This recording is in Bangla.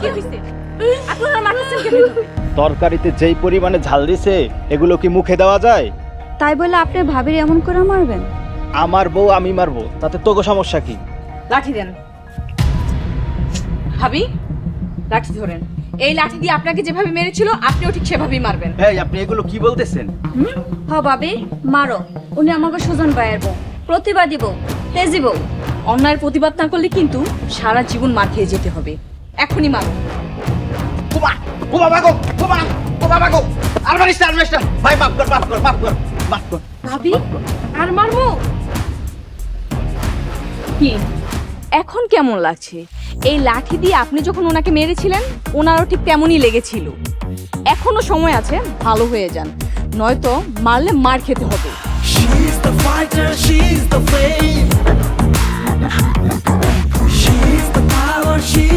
কি হইছে? আপনারা মারতেছেন কেন? তরকারিতে যেই পরিমাণে ঝাল দিছে এগুলো কি মুখে দেওয়া যায়? তাই বলে আপনি ভাবির এমন করে মারবেন? আমার বউ আমি মারবো, তাতে তোকে সমস্যা কি? লাঠি দেন। ভাবি, লাঠি ধরেন। এই লাঠি দিয়ে আপনাকে যেভাবে মেরেছিল আপনিও ঠিক সেভাবেই মারবেন। এই আপনি এগুলো কি বলতেছেন? হ ভাবি, মারো। উনি আমাকে সুজন ভাইয়ের বউ, প্রতিবাদী বউ, তেজি বউ। অন্যায়ের প্রতিবাদ না করলে কিন্তু সারা জীবন মার খেয়ে যেতে হবে। এখনই মারো। কুমা কুমা বাগো, কুমা কুমা বাগো। আলমারিস্টার ভাই মাফ কর, মাফ কর, মাফ কর, মাফ কর। ভাবি, আর মারবো? কি এখন কেমন লাগছে? এই লাঠি দিয়ে আপনি যখন ওনাকে মেরেছিলেন ওনারও ঠিক তেমনই লেগেছিল। এখনো সময় আছে, ভালো হয়ে যান, নয়তো মারলে মার খেতে হবে। She's the fighter, she's the flame. She's the power, she's